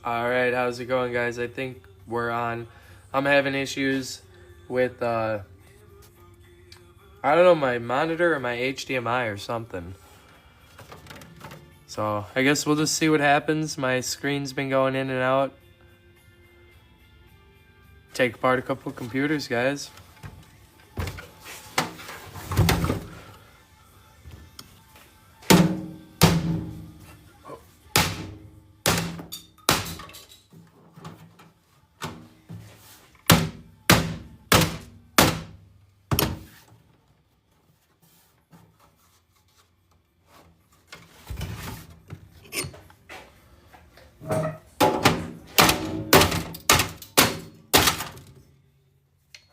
Alright, how's it going, guys? I think we're on. I'm having issues with, I don't know, my monitor or my HDMI or something. So, I guess we'll just see what happens. My screen's been going in and out. Take apart a couple of computers, guys.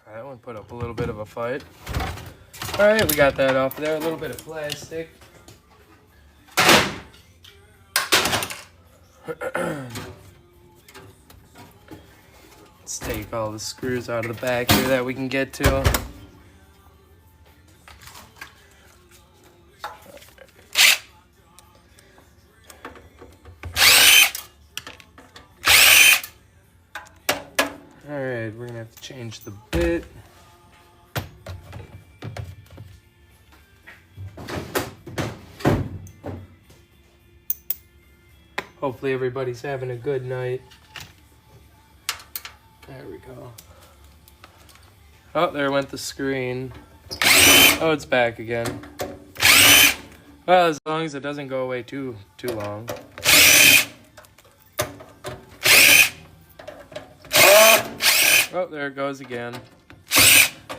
Alright, we'll put up a little bit of a fight. Alright, we got that off there. A little bit of plastic. Let's take all the screws out of the back here that we can get to. Alright, we're gonna have to change the bit. Hopefully everybody's having a good night. There we go. Oh, there went the screen. Oh, it's back again. Well, as long as it doesn't go away too long. Oh, there it goes again.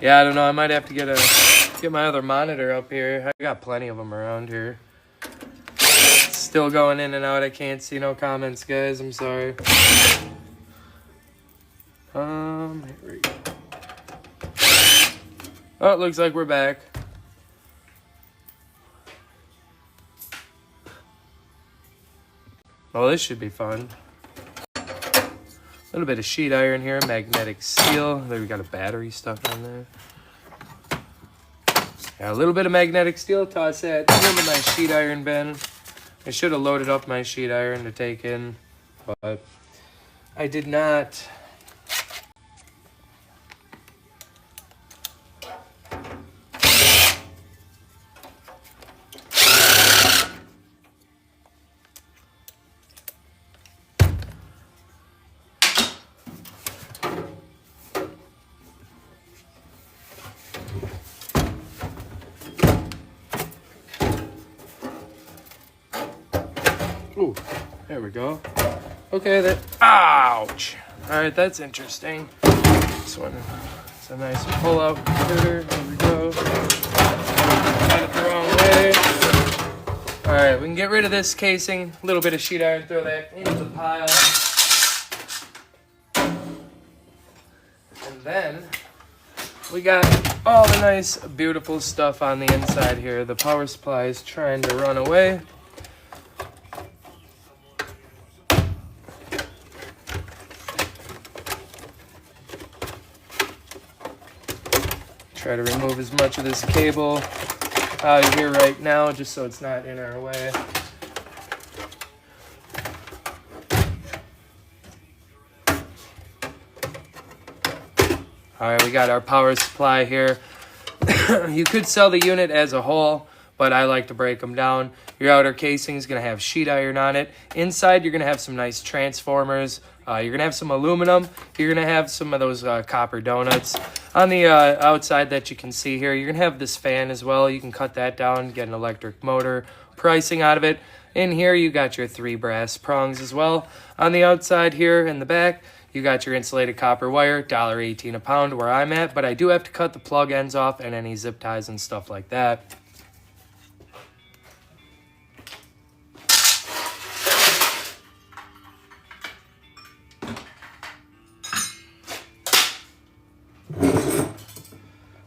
Yeah, I don't know. I might have to get my other monitor up here. I got plenty of them around here. Still going in and out. I can't see no comments, guys. I'm sorry. Here we go. Oh, it looks like we're back. Well, this should be fun. A little bit of sheet iron here, magnetic steel. There we got a battery stuck on there. Yeah, a little bit of magnetic steel. Toss that into my sheet iron bin. I should have loaded up my sheet iron to take in, but I did not. Ooh, there we go. Okay, that. Ouch! Alright, that's interesting. This one is a nice pull-out computer. There we go. Got it the wrong way. Alright, we can get rid of this casing. A little bit of sheet iron, throw that into the pile. And then we got all the nice, beautiful stuff on the inside here. The power supply is trying to run away. Try to remove as much of this cable out of here right now, just so it's not in our way. Alright, we got our power supply here. You could sell the unit as a whole, but I like to break them down. Your outer casing is going to have sheet iron on it. Inside, you're going to have some nice transformers. You're going to have some aluminum. You're going to have some of those copper donuts. On the outside that you can see here, you're going to have this fan as well. You can cut that down, get an electric motor pricing out of it. In here, you got your 3 brass prongs as well. On the outside here in the back, you got your insulated copper wire, $1.18 a pound where I'm at, but I do have to cut the plug ends off and any zip ties and stuff like that.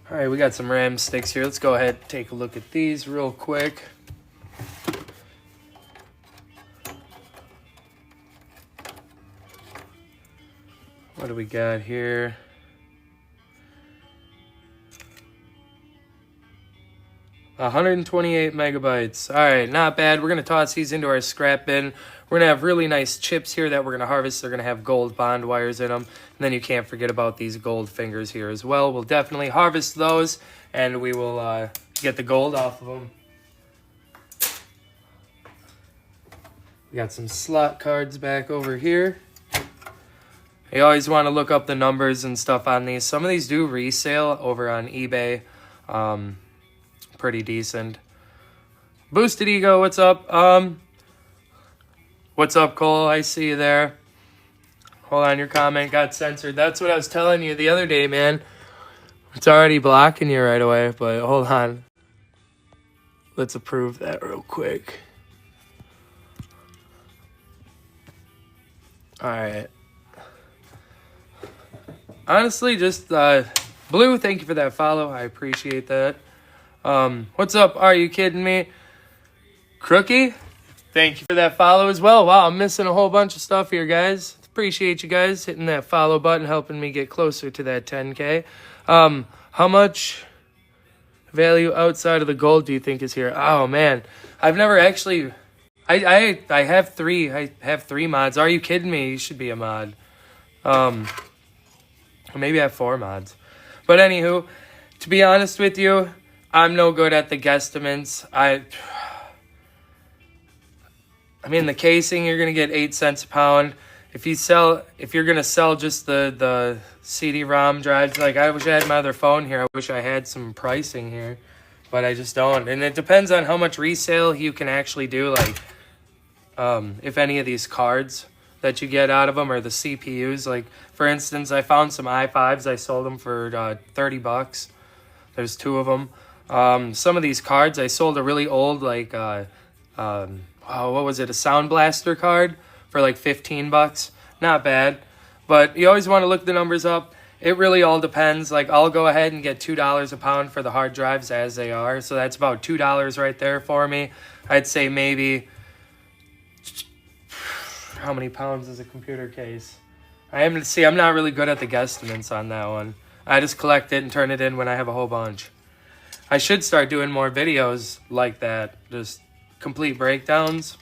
All right, we got some RAM sticks here. Let's go ahead and take a look at these real quick. What do we got here? 128 megabytes. All right, not bad. We're going to toss these into our scrap bin. We're going to have really nice chips here that we're going to harvest. They're going to have gold bond wires in them. And then you can't forget about these gold fingers here as well. We'll definitely harvest those, and we will get the gold off of them. We got some slot cards back over here. You always want to look up the numbers and stuff on these. Some of these do resale over on eBay. Pretty decent. Boosted Ego, what's up? What's up, Cole? I see you there. Hold on, your comment got censored. That's what I was telling you the other day, man. It's already blocking you right away, but hold on. Let's approve that real quick. All right. Honestly, just Blue, thank you for that follow. I appreciate that. What's up? Are you kidding me? Crookie, thank you for that follow as well. Wow, I'm missing a whole bunch of stuff here, guys. Appreciate you guys hitting that follow button, helping me get closer to that 10K. How much value outside of the gold do you think is here? Oh man, I've never actually. I have three. I have 3 mods. Are you kidding me? You should be a mod. Maybe I have 4 mods. But anywho, to be honest with you, I'm no good at the guesstimates. I mean, the casing, you're gonna get 8 cents a pound. If you're gonna sell just the CD-ROM drives, like I wish I had my other phone here. I wish I had some pricing here, but I just don't. And it depends on how much resale you can actually do. Like, if any of these cards that you get out of them or the CPUs, like for instance, I found some i5s. I sold them for 30 bucks. There's 2 of them. Some of these cards, I sold a really old, like, what was it? A Sound Blaster card for like 15 bucks. Not bad, but you always want to look the numbers up. It really all depends. Like, I'll go ahead and get $2 a pound for the hard drives as they are. So that's about $2 right there for me. I'd say maybe, how many pounds is a computer case? I'm not really good at the guesstimates on that one. I just collect it and turn it in when I have a whole bunch. I should start doing more videos like that, just complete breakdowns.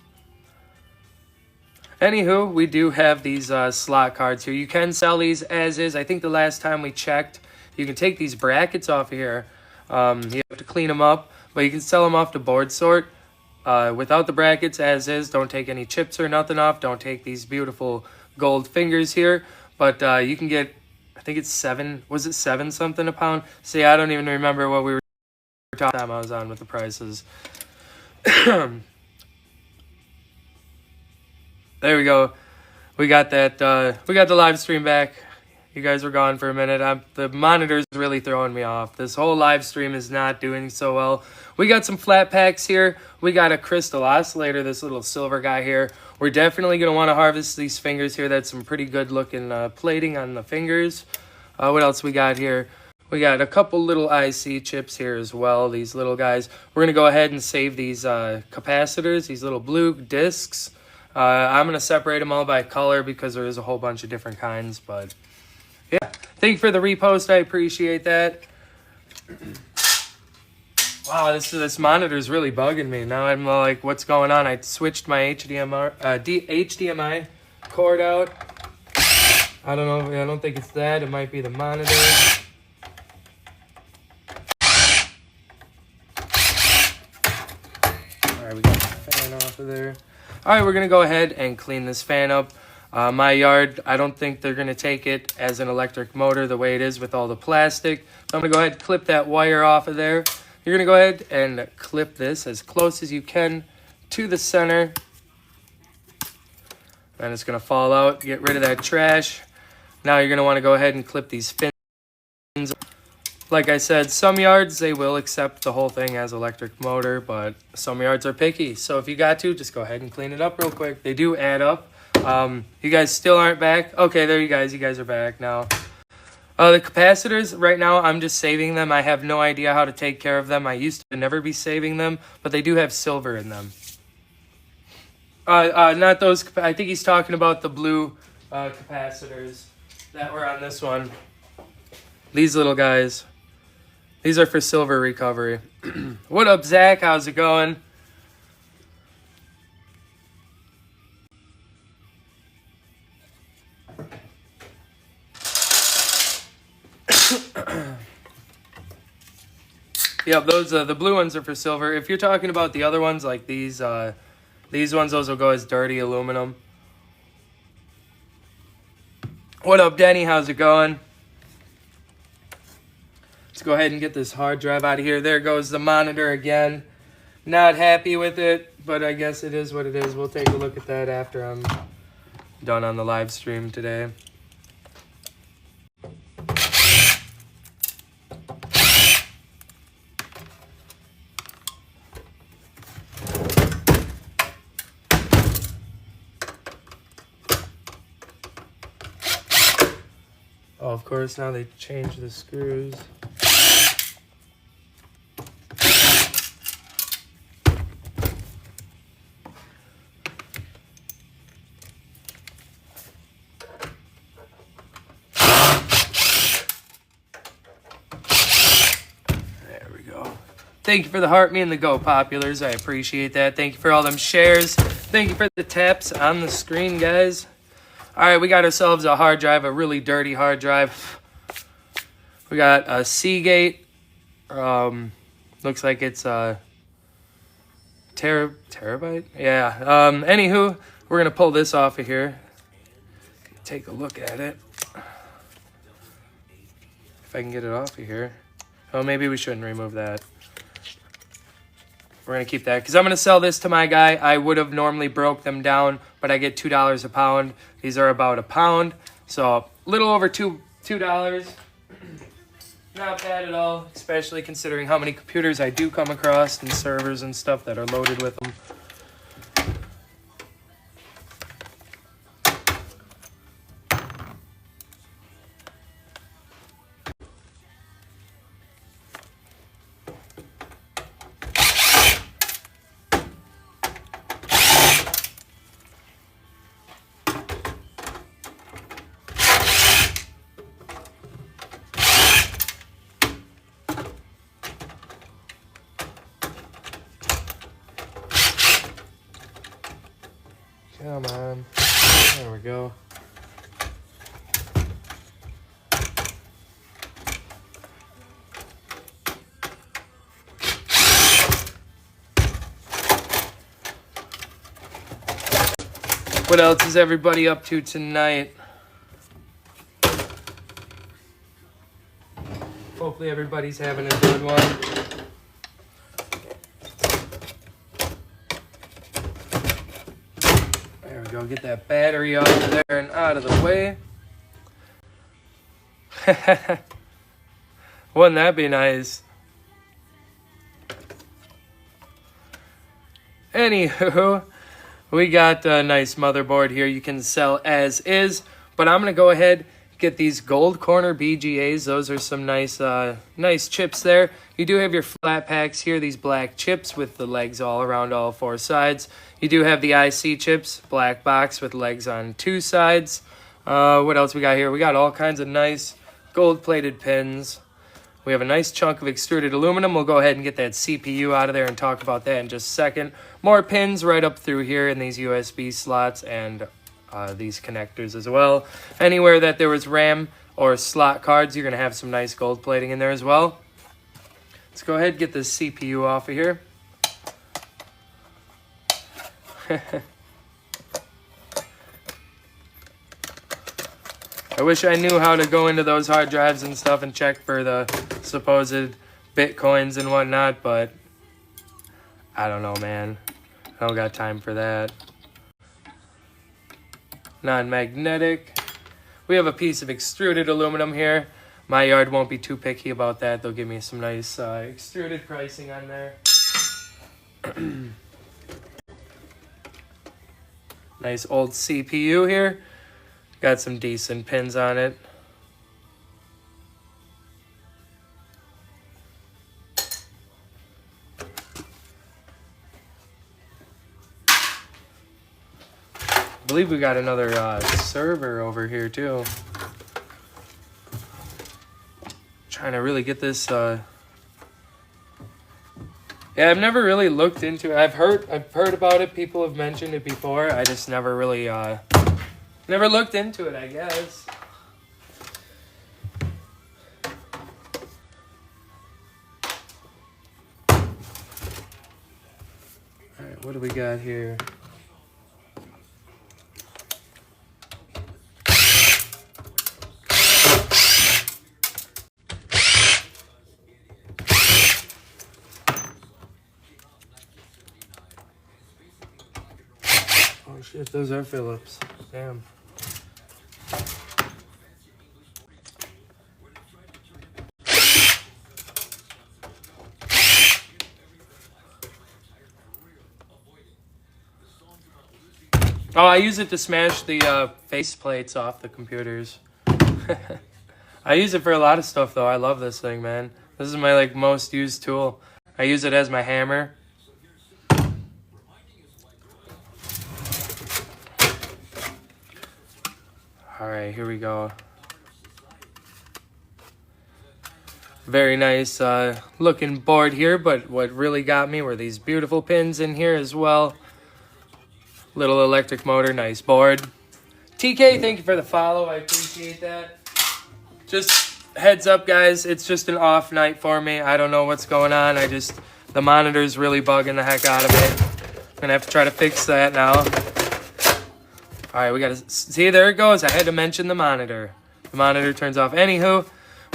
Anywho, we do have these slot cards here. You can sell these as is. I think the last time we checked, you can take these brackets off of here. You have to clean them up, but you can sell them off to board sort. Without the brackets as is. Don't take any chips or nothing off. Don't take these beautiful gold fingers here. But you can get, I think it's 7, was it 7 something a pound? See, I don't even remember what we were talking time I was on with the prices. There we go. We got that, we got the live stream back. You guys were gone for a minute. The monitor's really throwing me off. This whole live stream is not doing so well. We got some flat packs here. We got a crystal oscillator, this little silver guy here. We're definitely going to want to harvest these fingers here. That's some pretty good looking plating on the fingers. What else we got here? We got a couple little IC chips here as well, these little guys. We're going to go ahead and save these capacitors, these little blue discs. I'm going to separate them all by color because there is a whole bunch of different kinds, but yeah. Thank you for the repost. I appreciate that. Wow, this monitor is really bugging me. Now I'm like, what's going on? I switched my HDMI cord out. I don't know. I don't think it's that. It might be the monitor. All right, we got the fan off of there. All right, we're going to go ahead and clean this fan up. My yard, I don't think they're going to take it as an electric motor the way it is with all the plastic. So I'm going to go ahead and clip that wire off of there. You're going to go ahead and clip this as close as you can to the center. Then it's going to fall out. Get rid of that trash. Now you're going to want to go ahead and clip these fins. Like I said, some yards, they will accept the whole thing as electric motor, but some yards are picky. So if you got to, just go ahead and clean it up real quick. They do add up. You guys still aren't back? Okay, there you guys are back now. The capacitors, right now, I'm just saving them. I have no idea how to take care of them. I used to never be saving them, but they do have silver in them. Not those, I think he's talking about the blue capacitors that were on this one. These little guys. These are for silver recovery. What up, Zach? How's it going? Yep, those the blue ones are for silver. If you're talking about the other ones, like these ones, those will go as dirty aluminum. What up, Denny? How's it going? Let's go ahead and get this hard drive out of here. There goes the monitor again. Not happy with it, but I guess it is what it is. We'll take a look at that after I'm done on the live stream today. Oh, of course, now they changed the screws. Thank you for the heart, me and the Go Populars. I appreciate that. Thank you for all them shares. Thank you for the taps on the screen, guys. All right, we got ourselves a hard drive, a really dirty hard drive. We got a Seagate. Looks like it's a terabyte. Yeah. Anywho, we're gonna pull this off of here. Take a look at it. If I can get it off of here. Oh, maybe we shouldn't remove that. We're going to keep that because I'm going to sell this to my guy. I would have normally broke them down, but I get $2 a pound. These are about a pound, so a little over $2. Not bad at all, especially considering how many computers I do come across and servers and stuff that are loaded with them. Come on. There we go. What else is everybody up to tonight? Hopefully everybody's having a good one. Go get that battery off of there and out of the way. Wouldn't that be nice? Anywho, we got a nice motherboard here you can sell as is, but I'm going to go ahead get these gold corner BGAs. Those are some nice nice chips there. You do have your flat packs here, these black chips with the legs all around all four sides. You do have the IC chips, black box with legs on two sides. What else we got here? We got all kinds of nice gold-plated pins. We have a nice chunk of extruded aluminum. We'll go ahead and get that CPU out of there and talk about that in just a second. More pins right up through here in these USB slots and these connectors as well. Anywhere that there was RAM or slot cards, you're going to have some nice gold plating in there as well. Let's go ahead and get this CPU off of here. I wish I knew how to go into those hard drives and stuff and check for the supposed bitcoins and whatnot, but I don't know, man. I don't got time for that. Non-magnetic. We have a piece of extruded aluminum here. My yard won't be too picky about that. They'll give me some nice extruded pricing on there. Nice old CPU here. Got some decent pins on it. I believe we got another server over here too. Trying to really get this Yeah, I've never really looked into it. I've heard about it. People have mentioned it before. I just never really never looked into it, I guess. All right, what do we got here? Oh shit, those are Phillips. Damn. Oh, I use it to smash the face plates off the computers. I use it for a lot of stuff, though. I love this thing, man. This is my most used tool. I use it as my hammer. All right, here we go. Very nice looking board here, but what really got me were these beautiful pins in here as well. Little electric motor, nice board. TK, thank you for the follow. I appreciate that. Just heads up, guys. It's just an off night for me. I don't know what's going on. The monitor's really bugging the heck out of it. I'm gonna have to try to fix that now. All right, we gotta see. There it goes. I had to mention the monitor. The monitor turns off. Anywho,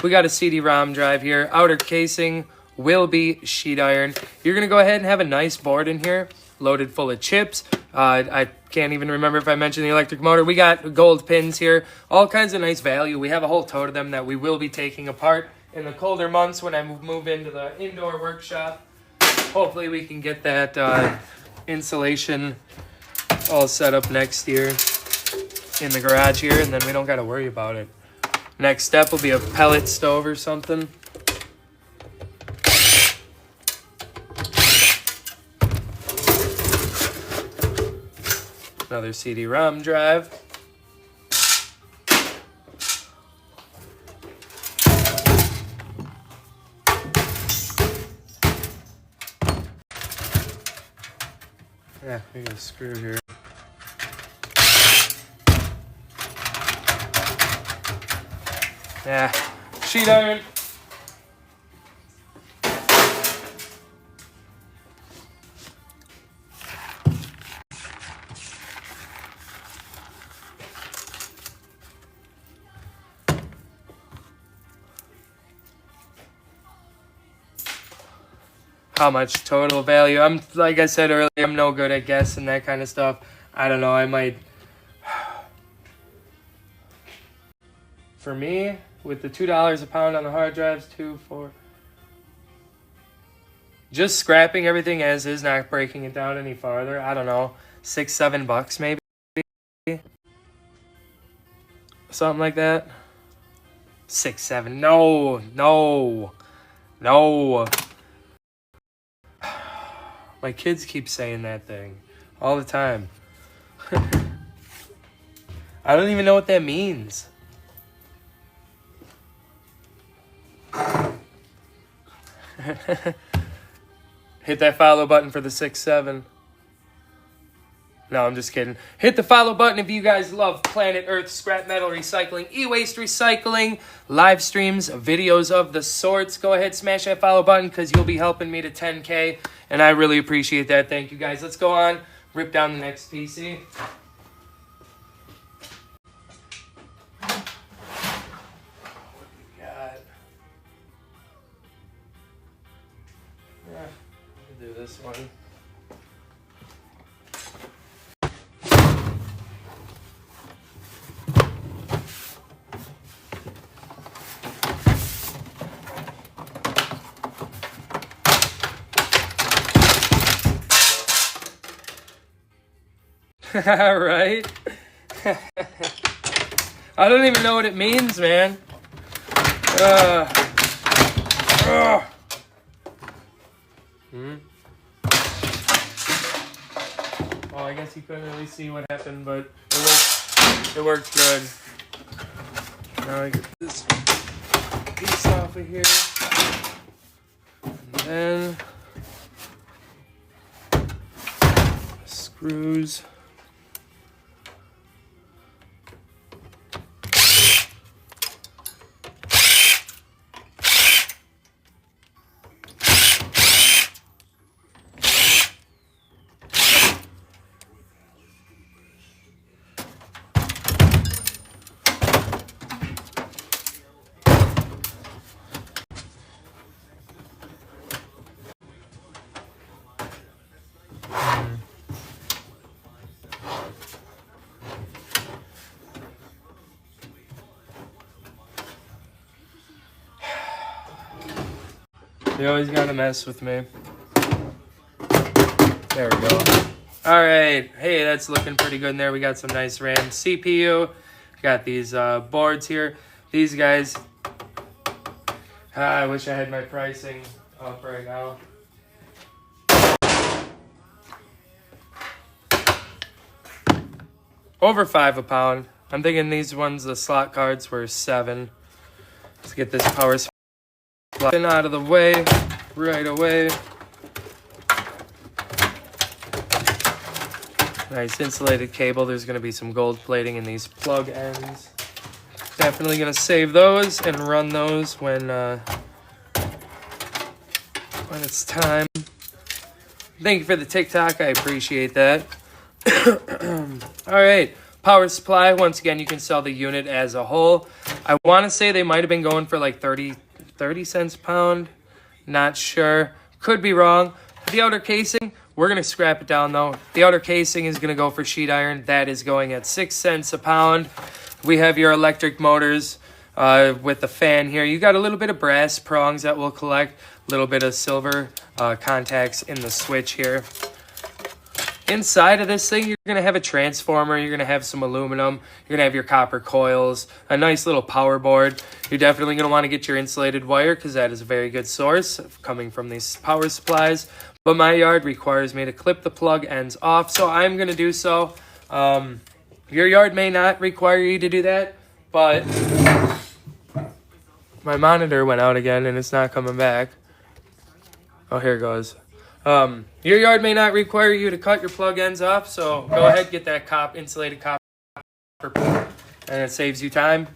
we got a CD-ROM drive here. Outer casing will be sheet iron. You're gonna go ahead and have a nice board in here, loaded full of chips. I can't even remember if I mentioned the electric motor. We got gold pins here, all kinds of nice value. We have a whole tote of them that we will be taking apart in the colder months when I move into the indoor workshop. Hopefully we can get that insulation all set up next year in the garage here, and then we don't got to worry about it. Next step will be a pellet stove or something. Another CD-ROM drive. Yeah, we got a screw here. Yeah, sheet iron. How much total value? Like I said earlier, I'm no good at guessing that kind of stuff. I don't know, I might. For me, with the $2 a pound on the hard drives, 2, 4. Just scrapping everything as is, not breaking it down any farther. I don't know, $6, $7 maybe, something like that. 6, 7. No. My kids keep saying that thing all the time. I don't even know what that means. Hit that follow button for the 6, 7. No, I'm just kidding. Hit the follow button if you guys love Planet Earth, scrap metal recycling, e-waste recycling, live streams, videos of the sorts. Go ahead, smash that follow button because you'll be helping me to 10K, and I really appreciate that. Thank you, guys. Let's go on, rip down the next PC. Do this one. Right? I don't even know what it means, man. Well, I guess you couldn't really see what happened, but it worked good. Now I get this piece off of here. And then screws. You always gotta mess with me. There we go. All right. Hey, that's looking pretty good in there. We got some nice RAM CPU. Got these boards here. These guys. I wish I had my pricing up right now. Over $5 a pound. I'm thinking these ones, the slot cards, were $7. Let's get this power supply out of the way right away. Nice insulated cable. There's going to be some gold plating in these plug ends. Definitely going to save those and run those when it's time. Thank you for the TikTok. I appreciate that. All right. Power supply. Once again, you can sell the unit as a whole. I want to say they might have been going for like 30 cents a pound. Not sure. Could be wrong. The outer casing, we're going to scrap it down though. The outer casing is going to go for sheet iron. That is going at 6 cents a pound. We have your electric motors with the fan here. You got a little bit of brass prongs that we'll collect. A little bit of silver contacts in the switch here. Inside of this thing, you're going to have a transformer. You're going to have some aluminum. You're going to have your copper coils, a nice little power board. You're definitely going to want to get your insulated wire because that is a very good source coming from these power supplies. But my yard requires me to clip the plug ends off, so I'm going to do so. Your yard may not require you to do that, but my monitor went out again and it's not coming back. Oh, here it goes. Your yard may not require you to cut your plug ends off, so go ahead, get that insulated copper, and it saves you time.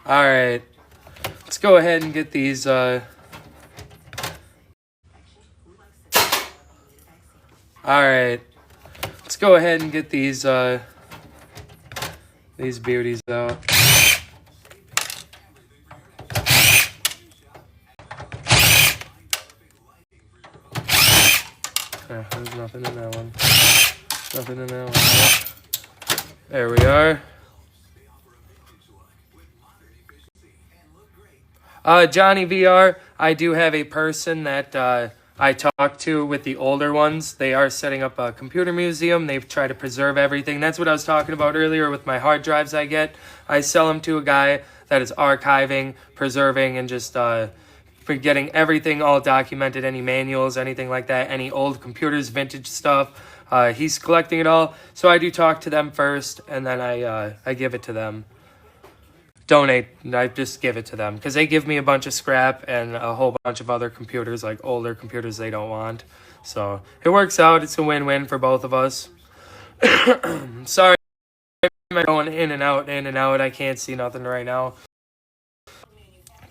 All right, let's go ahead and get these. All right, let's go ahead and get these beauties out. There's nothing in that one. Nothing in that one. There we are. Johnny VR, I do have a person that I talked to with the older ones. They are setting up a computer museum. They've tried to preserve everything. That's what I was talking about earlier with my hard drives I get. I sell them to a guy that is archiving, preserving, and just for getting everything all documented, any manuals, anything like that, any old computers, vintage stuff. He's collecting it all. So I do talk to them first, and then I give it to them. Donate, I just give it to them because they give me a bunch of scrap and a whole bunch of other computers, like older computers they don't want. So it works out. It's a win-win for both of us. Sorry, I'm going in and out, in and out. I can't see nothing right now.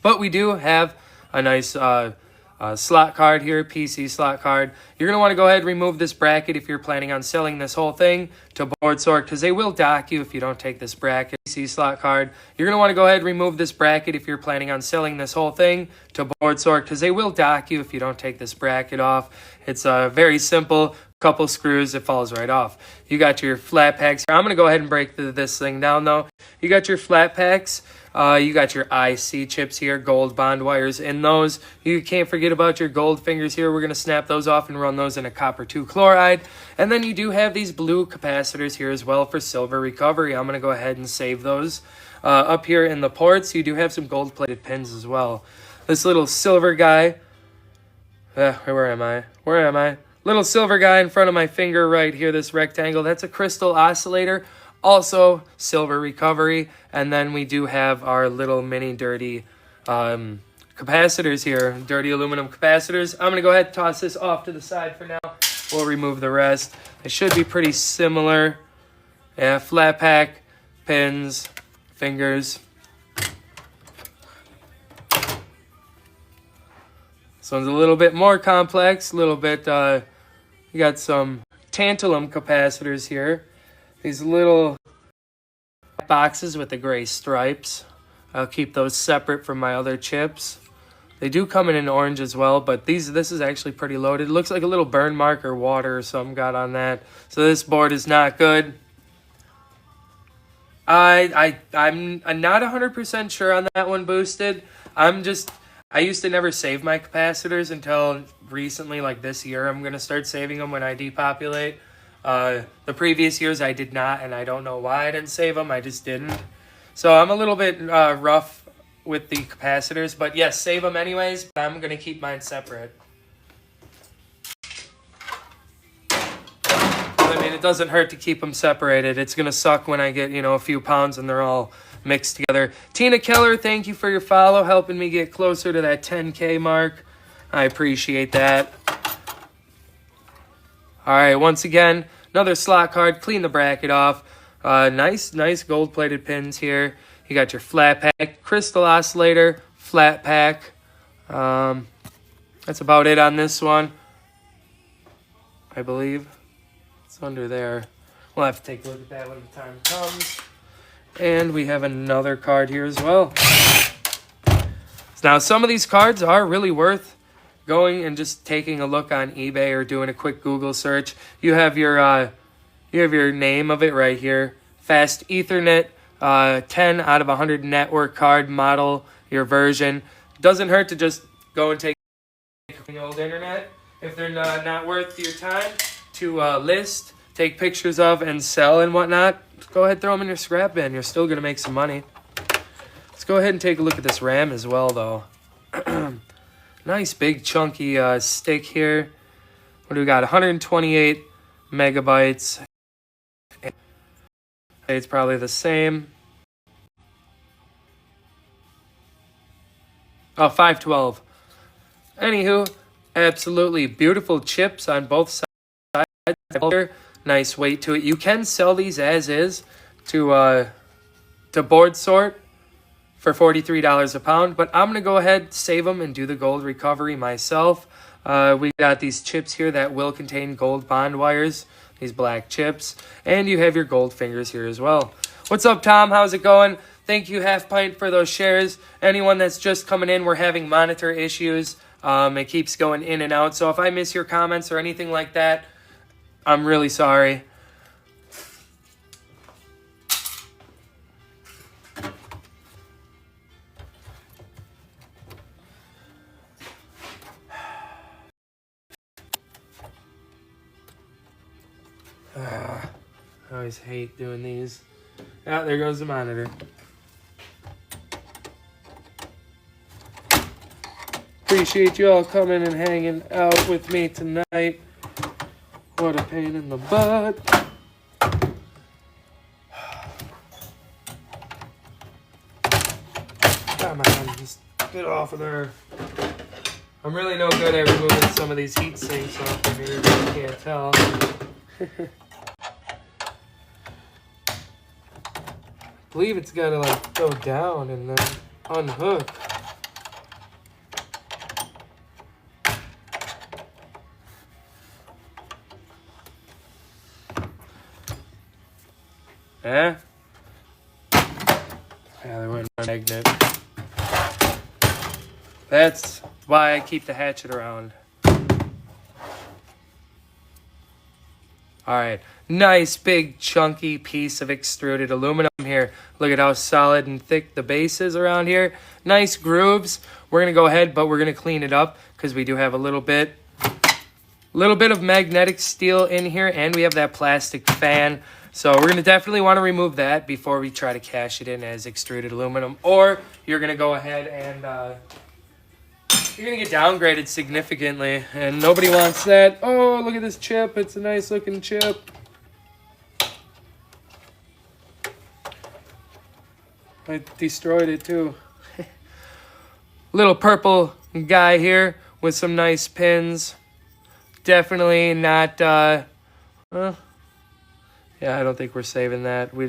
But we do have a nice slot card here, PC slot card. You're going to want to go ahead and remove this bracket if you're planning on selling this whole thing to board sort because they will dock you if you don't take this bracket. PC slot card. You're going to want to go ahead and remove this bracket if you're planning on selling this whole thing to board sort because they will dock you if you don't take this bracket off. It's very simple. Couple screws, it falls right off. You got your flat packs. I'm going to go ahead and break this thing down though. You got your flat packs. You got your IC chips here, gold bond wires in those. You can't forget about your gold fingers here. We're going to snap those off and run those in a copper 2 chloride. And then you do have these blue capacitors here as well for silver recovery. I'm going to go ahead and save those. Up here in the ports, you do have some gold plated pins as well. This little silver guy. Where am I? Where am I? Little silver guy in front of my finger right here, this rectangle. That's a crystal oscillator. Also, silver recovery. And then we do have our little mini dirty capacitors here, dirty aluminum capacitors. I'm going to go ahead and toss this off to the side for now. We'll remove the rest. They should be pretty similar. Yeah, flat pack, pins, fingers. This one's a little bit more complex, a little bit, you got some tantalum capacitors here. These little boxes with the gray stripes. I'll keep those separate from my other chips. They do come in an orange as well, but this is actually pretty loaded. It looks like a little burn mark or water or something got on that. So this board is not good. I'm not 100% sure on that one, Boosted. I used to never save my capacitors until recently, like this year. I'm going to start saving them when I depopulate. The previous years I did not, and I don't know why I didn't save them. I just didn't. So I'm a little bit rough with the capacitors, but yes, save them anyways. But I'm going to keep mine separate. I mean, it doesn't hurt to keep them separated. It's going to suck when I get, a few pounds and they're all mixed together. Tina Keller, thank you for your follow, helping me get closer to that 10K mark. I appreciate that. All right, once again, another slot card. Clean the bracket off. Nice gold-plated pins here. You got your flat pack, crystal oscillator, flat pack. That's about it on this one, I believe. It's under there. We'll have to take a look at that when the time comes. And we have another card here as well. Now, some of these cards are really worth going and just taking a look on eBay or doing a quick Google search. You have your name of it right here. Fast Ethernet, 10 out of 100 network card model, your version. Doesn't hurt to just go and take the old internet if they're not worth your time to list, take pictures of, and sell and whatnot. Go ahead, throw them in your scrap bin. You're still going to make some money. Let's go ahead and take a look at this RAM as well, though. Nice big chunky stick here. What do we got? 128 megabytes. It's probably the same. Oh, 512. Anywho, absolutely beautiful chips on both sides. Nice weight to it. You can sell these as is to board sort for $43 a pound, but I'm gonna go ahead, save them, and do the gold recovery myself. We got these chips here that will contain gold bond wires, these black chips, and you have your gold fingers here as well. What's up, Tom? How's it going? Thank you, Half Pint, for those shares. Anyone that's just coming in, we're having monitor issues. It keeps going in and out, so if I miss your comments or anything like that, I'm really sorry. I always hate doing these. Ah, there goes the monitor. Appreciate you all coming and hanging out with me tonight. What a pain in the butt. Come on, just get off of there. I'm really no good at removing some of these heat sinks off of here, if you can't tell. I believe it's gotta like go down and then unhook. Eh? Yeah, there went my magnet. That's why I keep the hatchet around. Alright, nice big chunky piece of extruded aluminum here. Look at how solid and thick the base is around here. Nice grooves. We're going to go ahead, but we're going to clean it up because we do have a little bit of magnetic steel in here, and we have that plastic fan. So we're going to definitely want to remove that before we try to cash it in as extruded aluminum. Or you're going to go ahead and you're going to get downgraded significantly. And nobody wants that. Oh, look at this chip. It's a nice looking chip. I destroyed it too. little purple guy here with some nice pins. Definitely not, yeah, I don't think we're saving that. We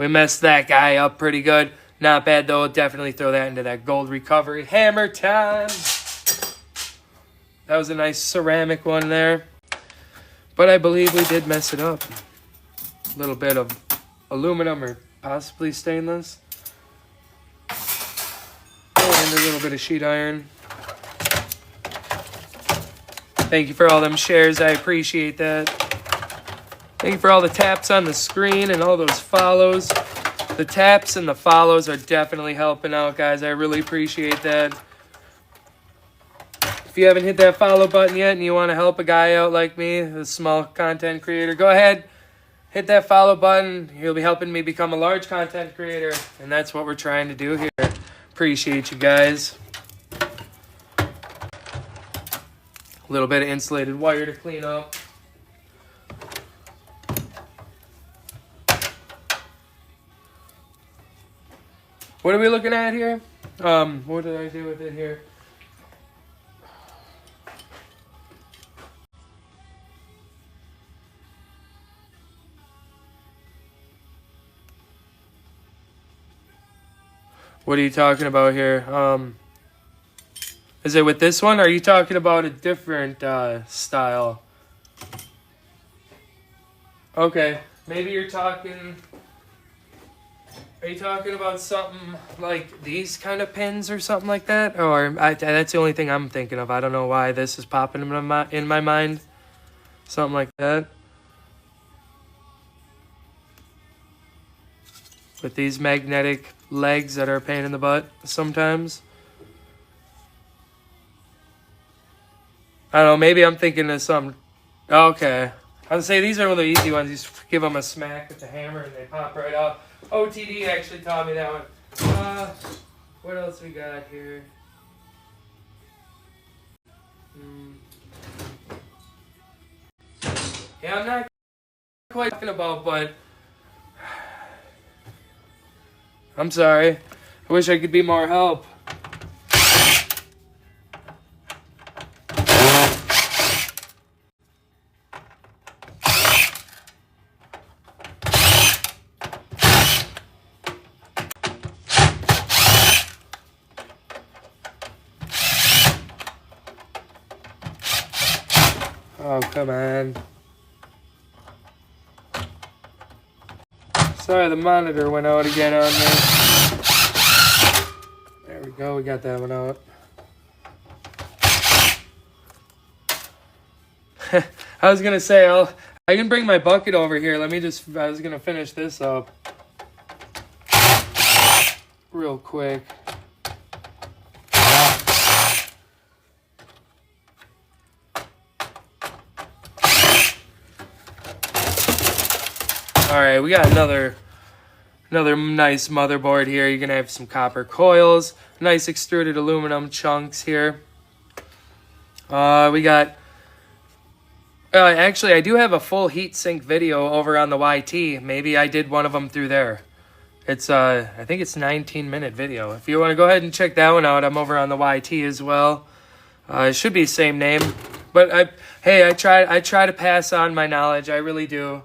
messed that guy up pretty good. Not bad, though. Definitely throw that into that gold recovery. Hammer time. That was a nice ceramic one there. But I believe we did mess it up. A little bit of aluminum or possibly stainless. And a little bit of sheet iron. Thank you for all them shares. I appreciate that. Thank you for all the taps on the screen and all those follows. The taps and the follows are definitely helping out, guys. I really appreciate that. If you haven't hit that follow button yet and you want to help a guy out like me, a small content creator, go ahead. Hit that follow button. You'll be helping me become a large content creator. And that's what we're trying to do here. Appreciate you guys. A little bit of insulated wire to clean up. What are we looking at here? What did I do with it here? What are you talking about here? Is it with this one? Or are you talking about a different style? Okay, maybe you're talking... Are you talking about something like these kind of pins or something like that? Or that's the only thing I'm thinking of. I don't know why this is popping in my mind. Something like that. With these magnetic legs that are a pain in the butt sometimes. I don't know, maybe I'm thinking of some... Okay. I would say these are one of the easy ones. You just give them a smack with the hammer and they pop right off. OTD actually taught me that one. What else we got here? Yeah, I'm not quite talking about, but... I'm sorry. I wish I could be more help. Oh, come on. Sorry, the monitor went out again on me. There we go, we got that one out. I was gonna say, I can bring my bucket over here. I was gonna finish this up real quick. Alright, we got another nice motherboard here. You're going to have some copper coils, nice extruded aluminum chunks here. We got... actually, I do have a full heatsink video over on the YT. Maybe I did one of them through there. It's, I think it's a 19-minute video. If you want to go ahead and check that one out, I'm over on the YT as well. It should be the same name. But, I try to pass on my knowledge. I really do.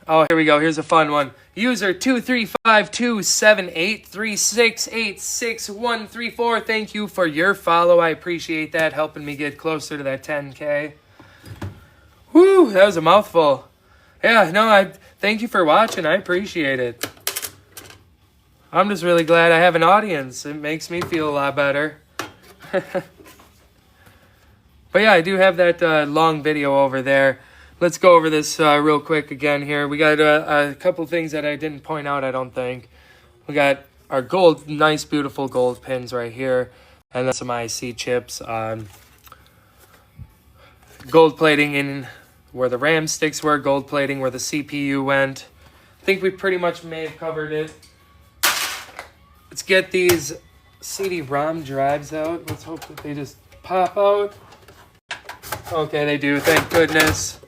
Oh, here we go. Here's a fun one. User 2352783686134. Thank you for your follow. I appreciate that. Helping me get closer to that 10K. Woo, that was a mouthful. Yeah, no, thank you for watching. I appreciate it. I'm just really glad I have an audience. It makes me feel a lot better. But yeah, I do have that long video over there. Let's go over this real quick again here. We got a couple things that I didn't point out, I don't think. We got our gold, nice, beautiful gold pins right here. And then some IC chips. Gold plating in where the RAM sticks were. Gold plating where the CPU went. I think we pretty much may have covered it. Let's get these CD-ROM drives out. Let's hope that they just pop out. Okay, they do. Thank goodness.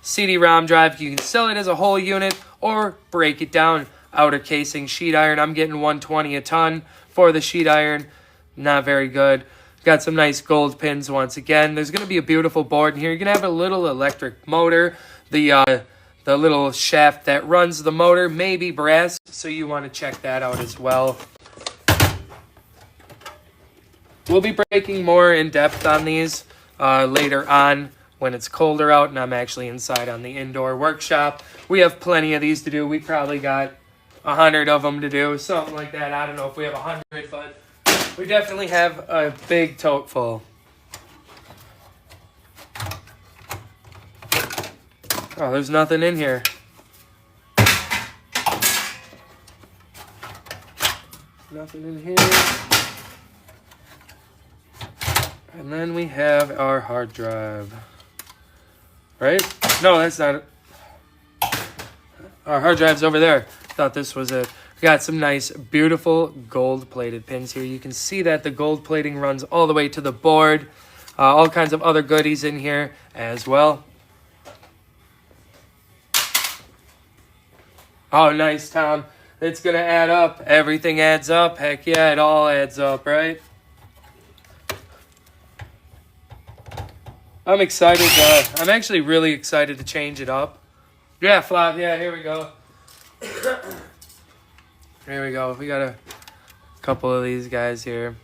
CD-ROM drive, you can sell it as a whole unit or break it down. Outer casing sheet iron, I'm getting $120 a ton for the sheet iron. not very good. Got some nice gold pins once again. There's going to be a beautiful board in here. You're going to have a little electric motor. The little shaft that runs the motor may be brass, so you want to check that out as well. We'll be breaking more in depth on these later on when it's colder out and I'm actually inside on the indoor workshop. We have plenty of these to do. We probably got 100 of them to do, something like that. I don't know if we have 100, but we definitely have a big tote full. Oh, there's nothing in here. Nothing in here. And then we have our hard drive. Right? No, that's not it. Our hard drive's over there. Thought this was it. We got some nice, beautiful gold-plated pins here. You can see that the gold plating runs all the way to the board. All kinds of other goodies in here as well. Oh, nice, Tom. It's going to add up. Everything adds up. Heck yeah, it all adds up, right? I'm excited. I'm actually really excited to change it up. Yeah, Flop. Yeah, here we go. Here we go. We got a couple of these guys here.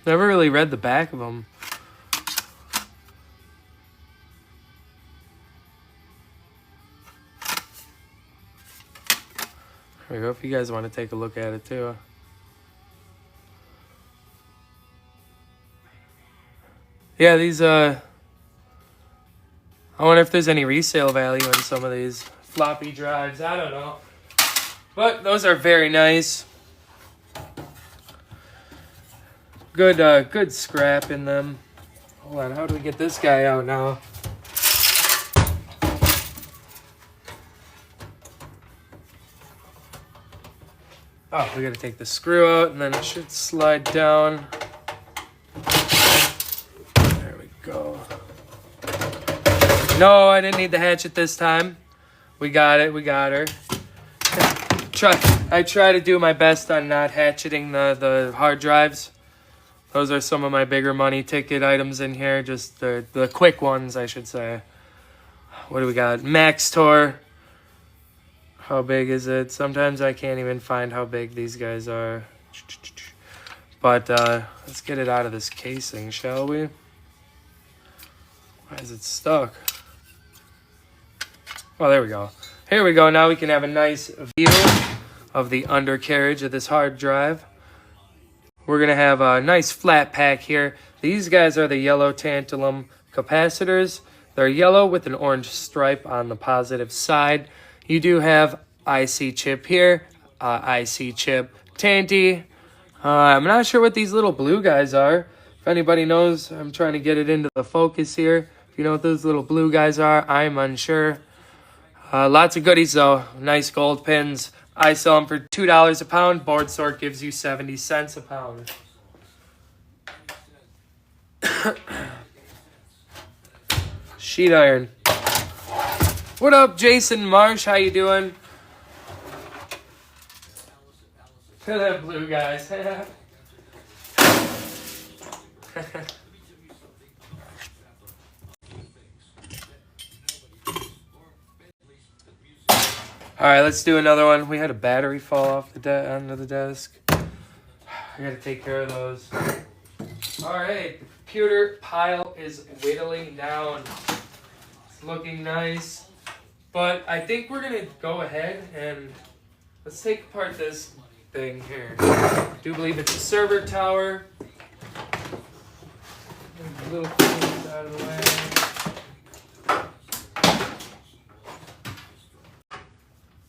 Never really read the back of them. There we go. If you guys want to take a look at it too. Yeah, these, I wonder if there's any resale value in some of these floppy drives. I don't know. But those are very nice. Good scrap in them. Hold on, how do we get this guy out now? Oh, we gotta take the screw out and then it should slide down. There we go. No, I didn't need the hatchet this time. We got it, we got her. I try to do my best on not hatcheting the hard drives. Those are some of my bigger money ticket items in here, just the quick ones, I should say. What do we got? Max Tor. How big is it? Sometimes I can't even find how big these guys are. But let's get it out of this casing, shall we? Why is it stuck? Oh, there we go. Here we go. Now we can have a nice view of the undercarriage of this hard drive. We're going to have a nice flat pack here. These guys are the yellow tantalum capacitors. They're yellow with an orange stripe on the positive side. You do have IC chip here, IC chip Tanty. I'm not sure what these little blue guys are. If anybody knows, I'm trying to get it into the focus here. If you know what those little blue guys are, I'm unsure. Lots of goodies though. Nice gold pins. I sell them for $2 a pound. Board Sort gives you 70 cents a pound. Sheet iron. What up, Jason Marsh? How you doing? Look at that blue guys. All right, let's do another one. We had a battery fall off the onto the desk. I gotta take care of those. All right, the computer pile is whittling down. It's looking nice. But I think we're going to go ahead and let's take apart this thing here. I do believe it's a server tower. Little things out of the way.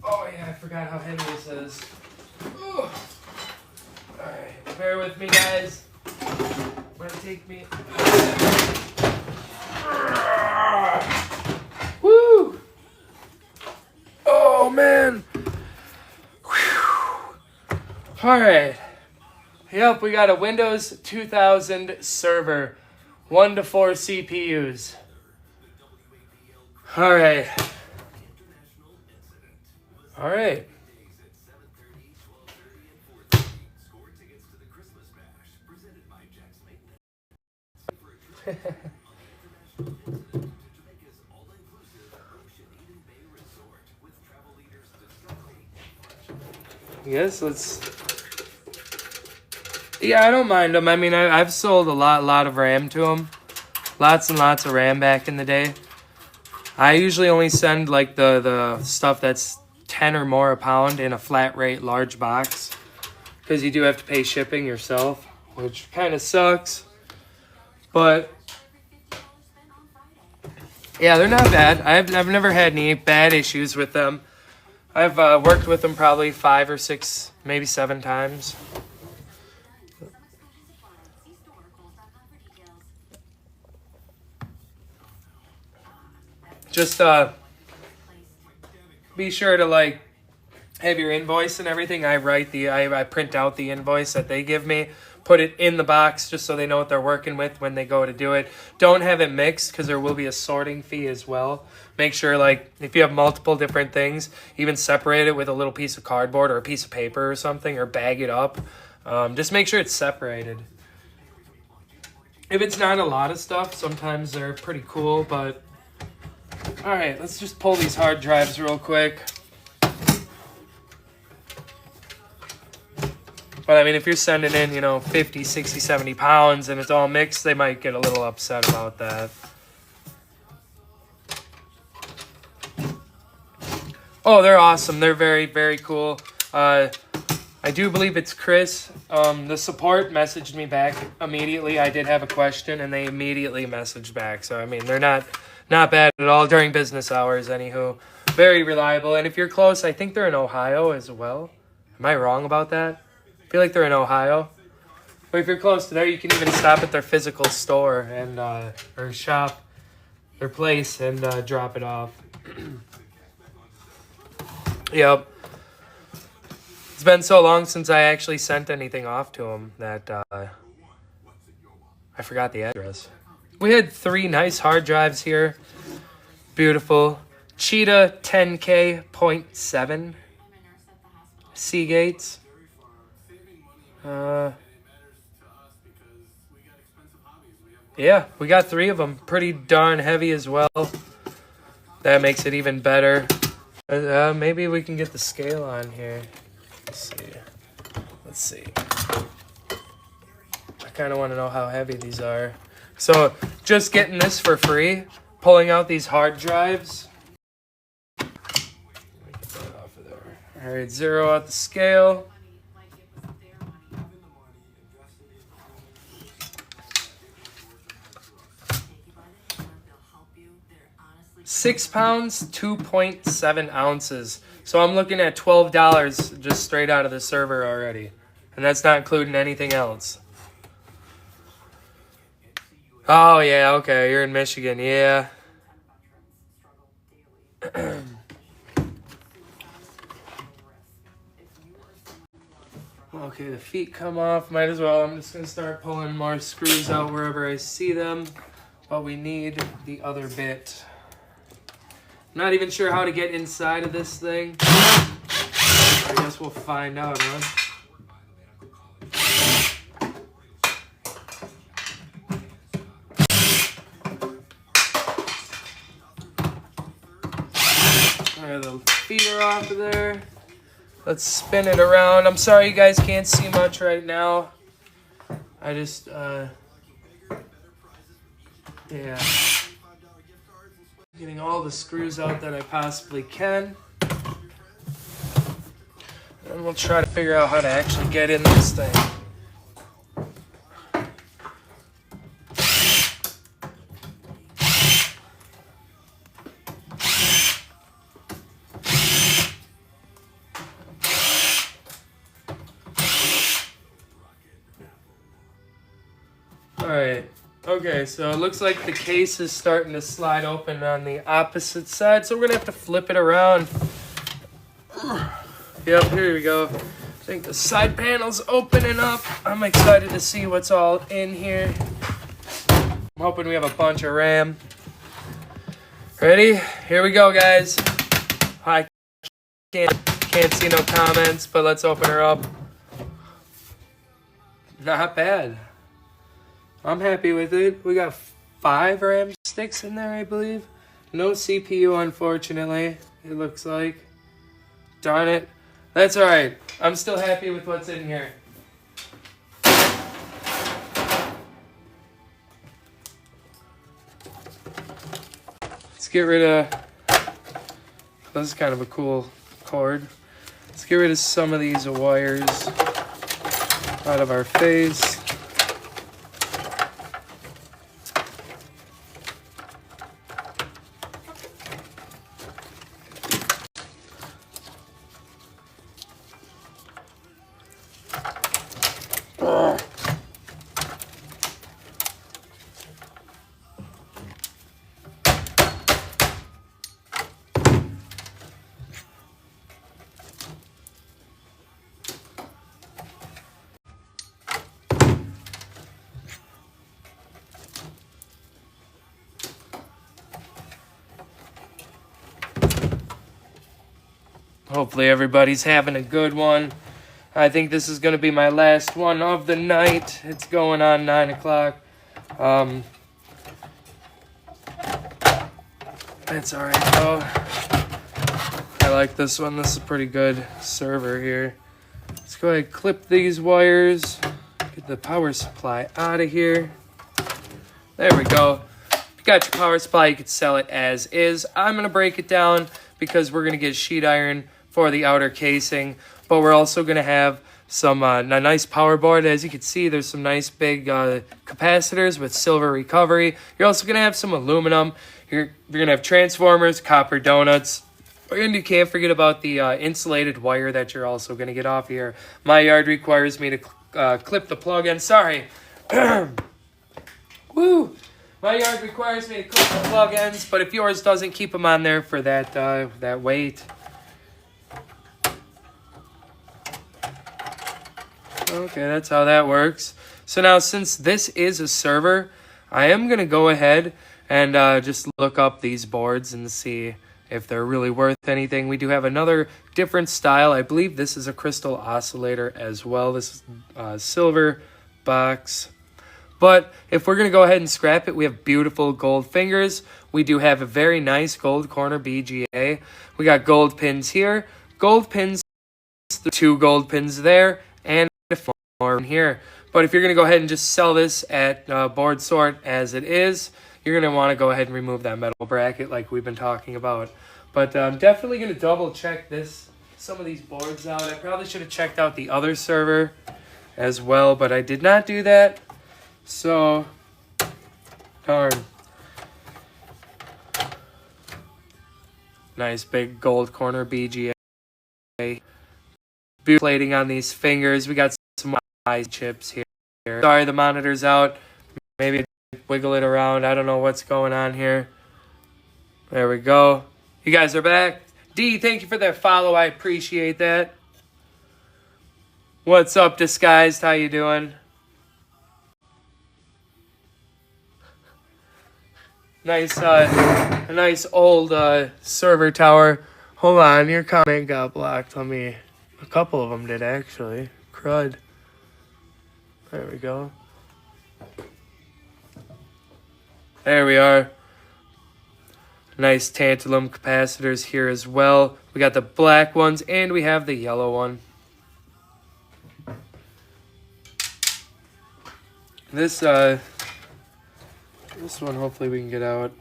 Oh yeah, I forgot how heavy this is. Ooh. Alright, bear with me guys. It's going to take me... Woo! Oh man! Alright. Yep, we got a Windows 2000 server. 1 to 4 CPUs. Alright. All right. Yes, let's. Yeah, I don't mind them. I mean, I've sold a lot of RAM to them. Lots and lots of RAM back in the day. I usually only send like the stuff that's 10 or more a pound in a flat rate large box, because you do have to pay shipping yourself, which kind of sucks. But yeah, they're not bad. I've never had any bad issues with them. I've worked with them probably 5 or 6, maybe 7 times. Just be sure to like have your invoice and everything. I print out the invoice that they give me, put it in the box just so they know what they're working with when they go to do it. Don't have it mixed because there will be a sorting fee as well. Make sure, like, if you have multiple different things, even separate it with a little piece of cardboard or a piece of paper or something, or bag it up. Just make sure it's separated. If it's not a lot of stuff, sometimes they're pretty cool, but all right, let's just pull these hard drives real quick. But I mean, if you're sending in, 50, 60, 70 pounds and it's all mixed, they might get a little upset about that. Oh, they're awesome. They're very, very cool. I do believe it's Chris. The support messaged me back immediately. I did have a question, and they immediately messaged back. So, I mean, they're not bad at all during business hours, anywho. Very reliable. And if you're close, I think they're in Ohio as well. Am I wrong about that? I feel like they're in Ohio. But if you're close to there, you can even stop at their physical store and or shop, their place, and drop it off. Yep. It's been so long since I actually sent anything off to them that I forgot the address. We had 3 nice hard drives here. Beautiful. Cheetah 10K.7 Seagates. Yeah, we got 3 of them. Pretty darn heavy as well. That makes it even better. Maybe we can get the scale on here. Let's see. I kind of want to know how heavy these are. So, just getting this for free, pulling out these hard drives. Get that off of there. All right, 0 out the scale. 6 pounds, 2.7 ounces. So I'm looking at $12 just straight out of the server already. And that's not including anything else. Oh, yeah, okay, you're in Michigan, yeah. Okay, the feet come off, might as well. I'm just going to start pulling more screws out wherever I see them. But we need the other bit. Not even sure how to get inside of this thing. I guess we'll find out, huh? Alright, the feet are off of there. Let's spin it around. I'm sorry you guys can't see much right now. I just, yeah. Getting all the screws out that I possibly can. And we'll try to figure out how to actually get in this thing. Alright. Okay, so it looks like the case is starting to slide open on the opposite side, so we're going to have to flip it around. Yep, here we go. I think the side panel's opening up. I'm excited to see what's all in here. I'm hoping we have a bunch of RAM. Ready? Here we go, guys. I can't... Can't see no comments, but let's open her up. Not bad. I'm happy with it. We got 5 RAM sticks in there, I believe. No CPU, unfortunately, it looks like. Darn it. That's alright. I'm still happy with what's in here. Let's get rid of... This is kind of a cool cord. Let's get rid of some of these wires out of our face. Hopefully everybody's having a good one. I think this is going to be my last one of the night. It's going on 9 o'clock. That's alright though. I like this one. This is a pretty good server here. Let's go ahead and clip these wires. Get the power supply out of here. There we go. If you got your power supply, you could sell it as is. I'm going to break it down because we're going to get sheet iron for the outer casing, but we're also going to have some a nice power board. As you can see, there's some nice big capacitors with silver recovery. You're also going to have some aluminum. You're going to have transformers, copper donuts, and you can't forget about the insulated wire that you're also going to get off here. My yard requires me to clip the plug in. Sorry. Woo! My yard requires me to clip the plug ends, but if yours doesn't, keep them on there for that weight. Okay, that's how that works. So now, since this is a server, I am going to go ahead and just look up these boards and see if they're really worth anything. We do have another different style. I believe this is a crystal oscillator as well. This is silver box. But if we're going to go ahead and scrap it, we have beautiful gold fingers. We do have a very nice gold corner BGA. We got gold pins here, gold pins, 2 gold pins there, and more in here. But if you're going to go ahead and just sell this at board sort as it is, you're going to want to go ahead and remove that metal bracket like we've been talking about. But I'm definitely going to double check some of these boards out. I probably should have checked out the other server as well, but I did not do that. So, darn. Nice big gold corner BGA. Plating on these fingers. We got some eye chips here. Sorry, the monitor's out. Maybe wiggle it around. I don't know what's going on here. There we go. You guys are back. D, thank you for that follow. I appreciate that. What's up, Disguised? How you doing? Nice, a nice old server tower. Hold on, your comment got blocked. A couple of them did actually. Crud. There we go. There we are. Nice tantalum capacitors here as well. We got the black ones and we have the yellow one. This one hopefully we can get out.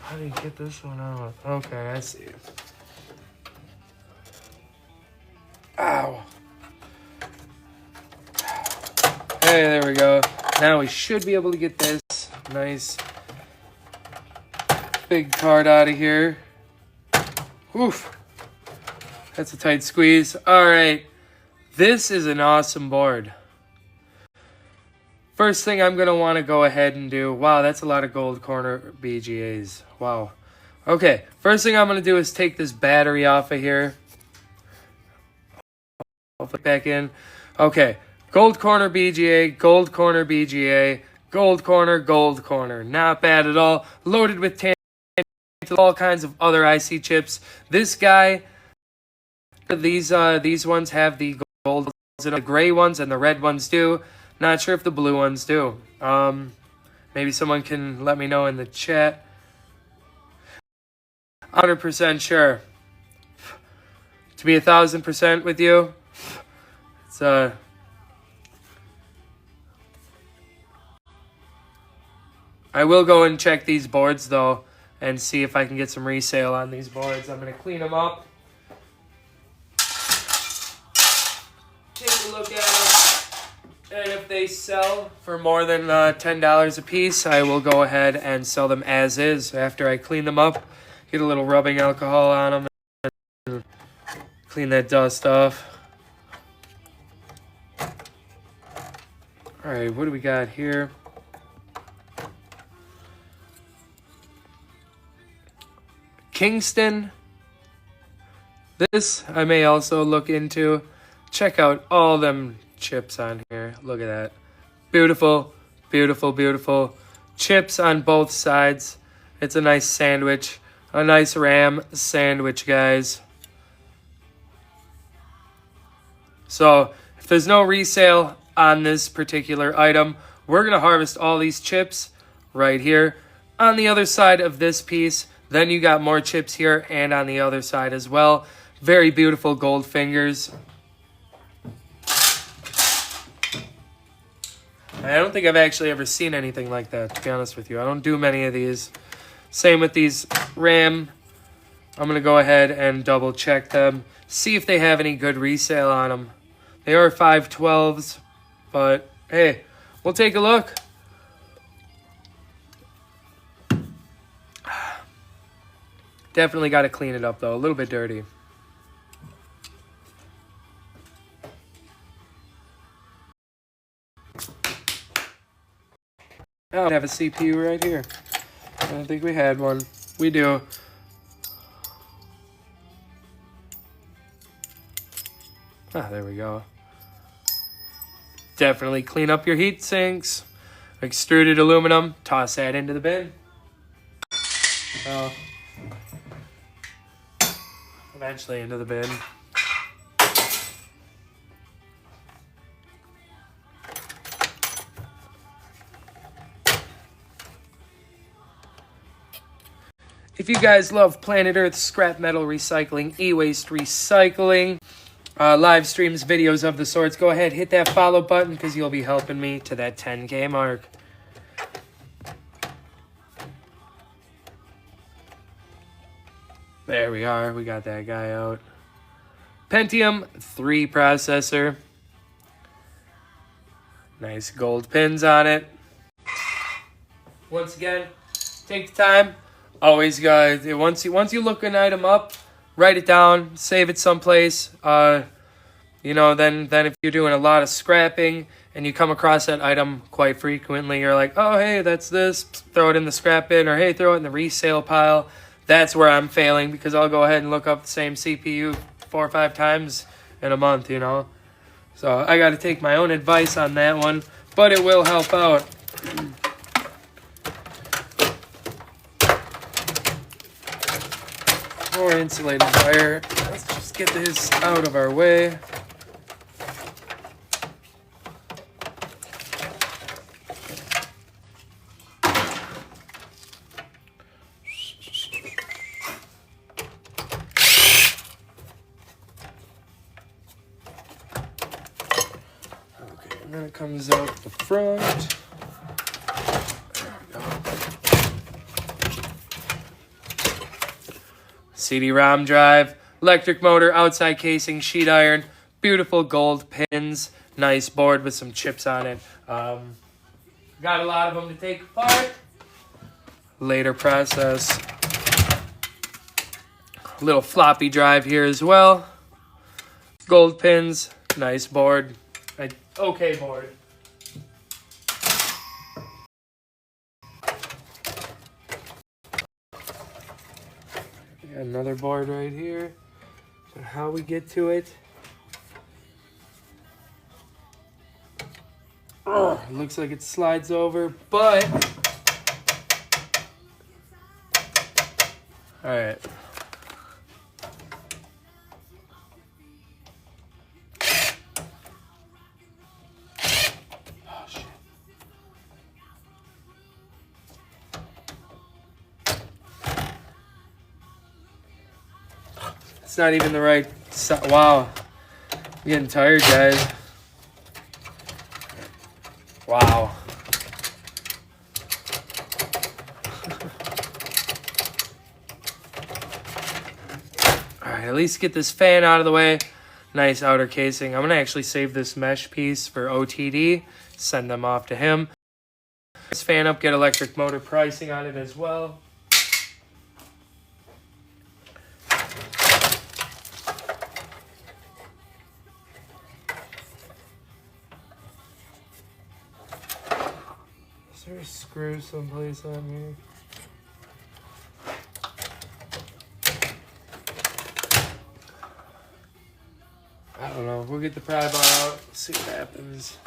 How do you get this one out? Okay, I see. Ow. Hey, there we go. Now we should be able to get this nice big card out of here. Oof. That's a tight squeeze. All right. This is an awesome board. First thing I'm going to want to go ahead and do... Wow, that's a lot of gold corner BGAs. Wow. Okay, first thing I'm going to do is take this battery off of here. I'll put it back in. Okay, gold corner BGA, gold corner BGA, Gold corner. Not bad at all. Loaded with all kinds of other IC chips. This guy, these ones have the gold, the gray ones and the red ones do. Not sure if the blue ones do. Maybe someone can let me know in the chat. 100% sure. To be 1,000% with you, it's I will go and check these boards though and see if I can get some resale on these boards. I'm gonna clean them up, take a look at them, and if they sell for more than $10 a piece, I will go ahead and sell them as is. After I clean them up, get a little rubbing alcohol on them, and clean that dust off. All right, what do we got here? Kingston. This I may also look into. Check out all them chips on here. Look at that. Beautiful, beautiful, beautiful. Chips on both sides. It's a nice sandwich. A nice Ram sandwich, guys. So, if there's no resale on this particular item, we're going to harvest all these chips right here. On the other side of this piece, then you got more chips here and on the other side as well. Very beautiful gold fingers. I don't think I've actually ever seen anything like that, to be honest with you. I don't do many of these. Same with these Ram. I'm going to go ahead and double check them. See if they have any good resale on them. They are 512s, but hey, we'll take a look. Definitely got to clean it up though, a little bit dirty. I don't have a CPU right here. I don't think we had one. We do. Ah, there we go. Definitely clean up your heat sinks. Extruded aluminum, toss that into the bin. Eventually into the bin. If you guys love Planet Earth scrap metal recycling, e-waste recycling, live streams, videos of the sorts, go ahead, hit that follow button because you'll be helping me to that 10K mark. There we are. We got that guy out. Pentium 3 processor. Nice gold pins on it. Once again, take the time. Always, guys. Once you look an item up, write it down, save it someplace. You know, then if you're doing a lot of scrapping and you come across that item quite frequently, you're like, oh hey, that's this. Throw it in the scrap bin, or hey, throw it in the resale pile. That's where I'm failing because I'll go ahead and look up the same CPU 4 or 5 times in a month, you know. So I got to take my own advice on that one, but it will help out. More insulated wire. Let's just get this out of our way. And then it comes out the front. There we go. CD-ROM drive, electric motor, outside casing, sheet iron, beautiful gold pins, nice board with some chips on it. Got a lot of them to take apart. Later process. Little floppy drive here as well. Gold pins, nice board. Okay board. Got another board right here. So how we get to it. It looks like it slides over, but all right. Oh shit. It's not even the right size. Wow. I'm getting tired, guys. Wow. All right, at least get this fan out of the way. Nice outer casing. I'm going to actually save this mesh piece for OTD. Send them off to him. This fan up, get electric motor pricing on it as well. Is there a screw someplace on here? I don't know. We'll get the pry bar out. See what happens.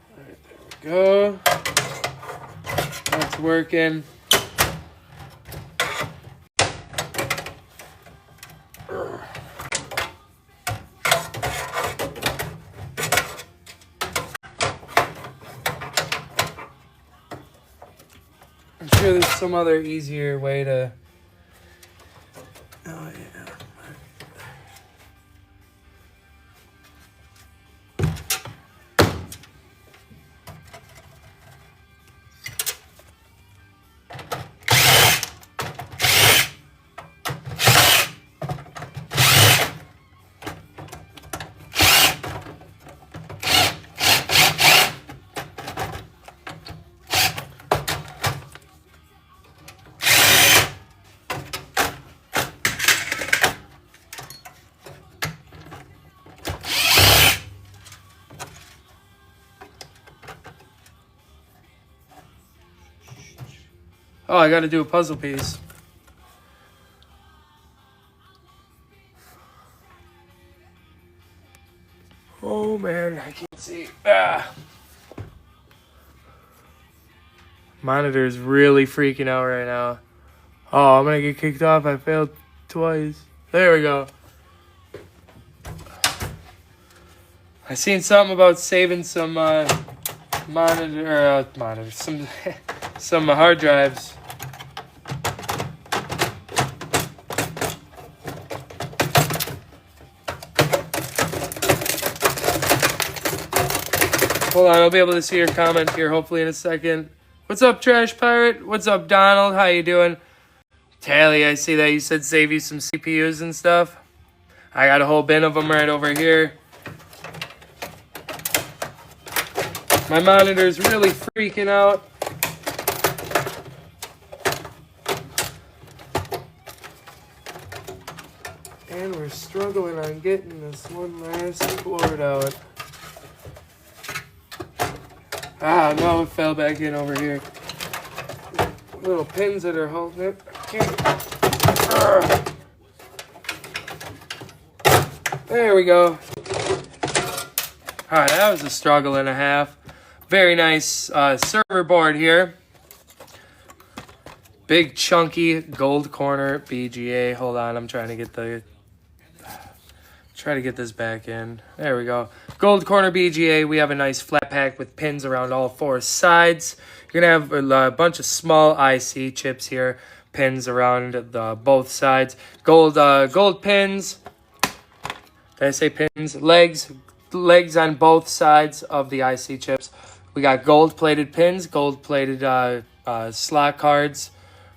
Alright, there we go. That's working. I'm sure there's some other easier way to... Oh, yeah. Oh, I gotta do a puzzle piece. Oh man, I can't see. Ah. Monitor is really freaking out right now. Oh, I'm gonna get kicked off. I failed twice. There we go. I seen something about saving some some hard drives. Hold on, I'll be able to see your comment here hopefully in a second. What's up, Trash Pirate? What's up, Donald? How you doing? Tally, I see that you said save you some CPUs and stuff. I got a whole bin of them right over here. My monitor's really freaking out. And we're struggling on getting this one last board out. Ah, no, it fell back in over here. Little pins that are holding it. There we go. Alright, that was a struggle and a half. Very nice server board here. Big chunky gold corner BGA. Hold on, I'm trying to get this back in. There we go. Gold corner BGA. We have a nice flat pack with pins around all four sides. You're gonna have a bunch of small IC chips here, pins around both sides. Gold pins. Did I say pins? Legs on both sides of the IC chips. We got gold-plated pins, gold-plated slot cards,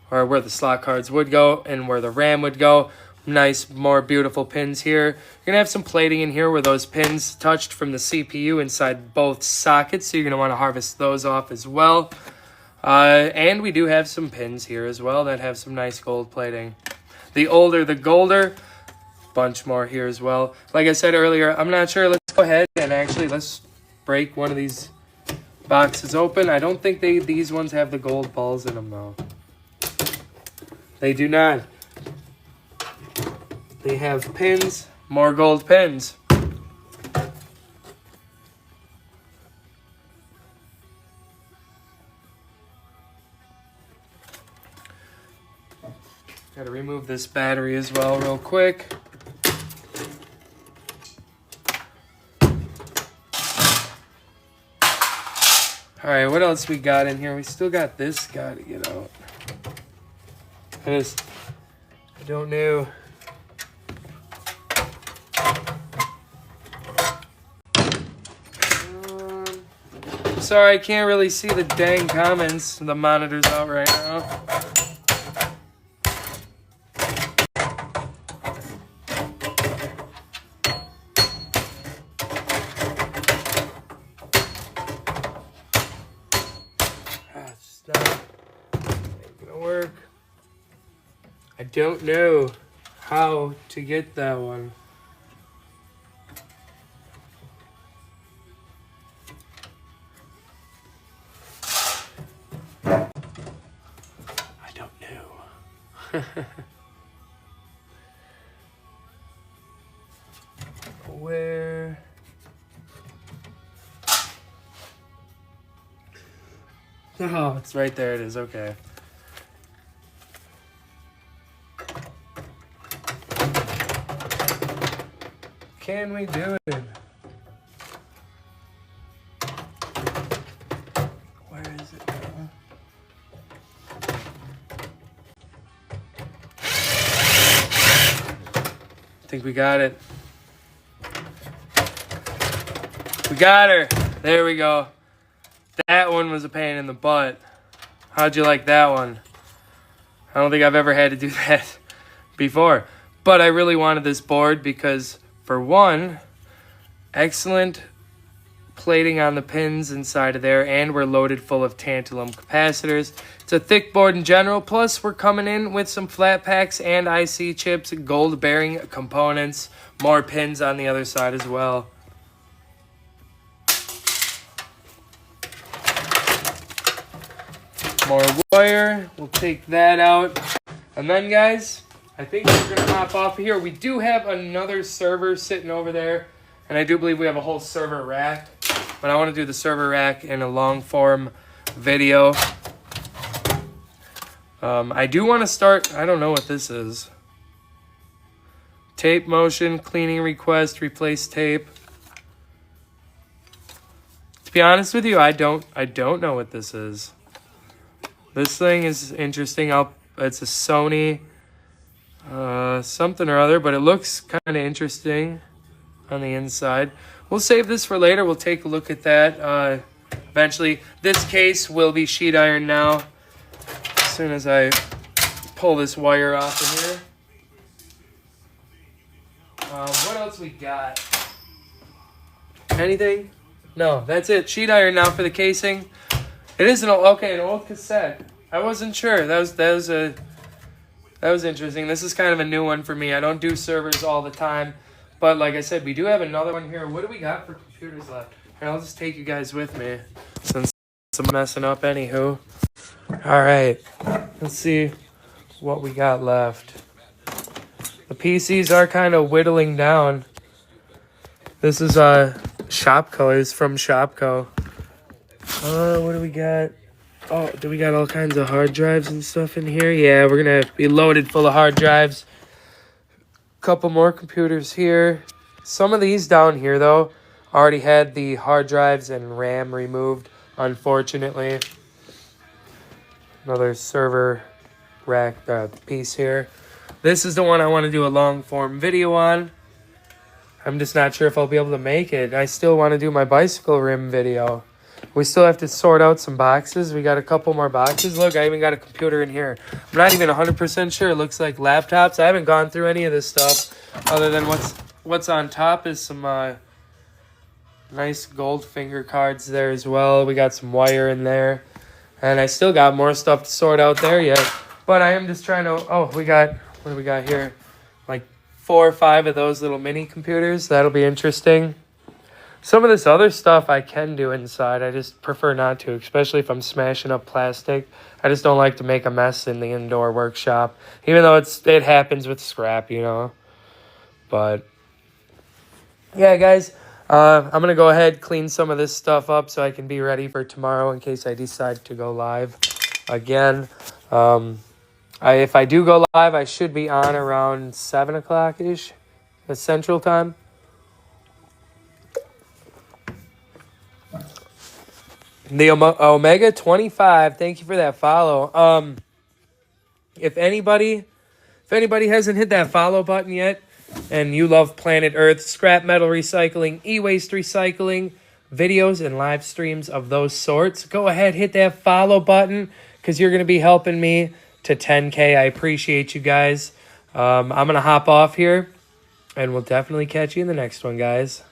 or where the slot cards would go and where the RAM would go. Nice, more beautiful pins here. You're going to have some plating in here where those pins touched from the CPU inside both sockets, so you're going to want to harvest those off as well. And we do have some pins here as well that have some nice gold plating. The older the golder, bunch more here as well. Like I said earlier, I'm not sure. Let's go ahead and actually let's break one of these boxes open. I don't think these ones have the gold balls in them though. They do not. They have pins, more gold pins. Got to remove this battery as well real quick. All right, what else we got in here? We still got this guy to get out. I don't know. Sorry, I can't really see the dang comments. The monitor's out right now. It's not gonna work. I don't know how to get that one. I don't know. Where? Oh, it's right there. It is. Okay. Can we do it? Where is it now? I think we got it. We got her. There we go. That one was a pain in the butt. How'd you like that one? I don't think I've ever had to do that before. But I really wanted this board because, for one, excellent plating on the pins inside of there, and we're loaded full of tantalum capacitors. It's a thick board in general, plus we're coming in with some flat packs and IC chips, gold bearing components, more pins on the other side as well. More wire, we'll take that out. And then guys, I think we're gonna hop off of here. We do have another server sitting over there, and I do believe we have a whole server rack, but I wanna do the server rack in a long form video. I do wanna start, I don't know what this is. Tape motion, cleaning request, replace tape. To be honest with you, I don't know what this is. This thing is interesting. It's a Sony something or other, but it looks kind of interesting on the inside. We'll save this for later. We'll take a look at that eventually. This case will be sheet iron now as soon as I pull this wire off of here. What else we got? Anything? No, that's it. Sheet iron now for the casing. It is an old cassette. I wasn't sure. That was interesting. This is kind of a new one for me. I don't do servers all the time, but like I said, we do have another one here. What do we got for computers left? Here, I'll just take you guys with me since I'm messing up. Anywho, all right. Let's see what we got left. The PCs are kind of whittling down. This is Shopco. It's from Shopco. What do we got? Oh, do we got all kinds of hard drives and stuff in here? Yeah, we're going to be loaded full of hard drives. Couple more computers here. Some of these down here, though, already had the hard drives and RAM removed, unfortunately. Another server rack piece here. This is the one I want to do a long-form video on. I'm just not sure if I'll be able to make it. I still want to do my bicycle rim video. We still have to sort out some boxes. We got a couple more boxes. Look, I even got a computer in here. I'm not even 100% sure. It looks like laptops. I haven't gone through any of this stuff other than what's on top is some nice gold finger cards there as well. We got some wire in there. And I still got more stuff to sort out there yet. But I am just trying to... Oh, what do we got here? Like 4 or 5 of those little mini computers. That'll be interesting. Some of this other stuff I can do inside. I just prefer not to, especially if I'm smashing up plastic. I just don't like to make a mess in the indoor workshop, even though it happens with scrap, you know. But yeah, guys, I'm going to go ahead, clean some of this stuff up so I can be ready for tomorrow in case I decide to go live again. If I do go live, I should be on around 7 o'clock-ish, Central Time. The Omega 25, thank you for that follow. If anybody hasn't hit that follow button yet, and you love Planet Earth, scrap metal recycling, e-waste recycling, videos and live streams of those sorts, go ahead, hit that follow button, because you're going to be helping me to 10K. I appreciate you guys. I'm going to hop off here, and we'll definitely catch you in the next one, guys.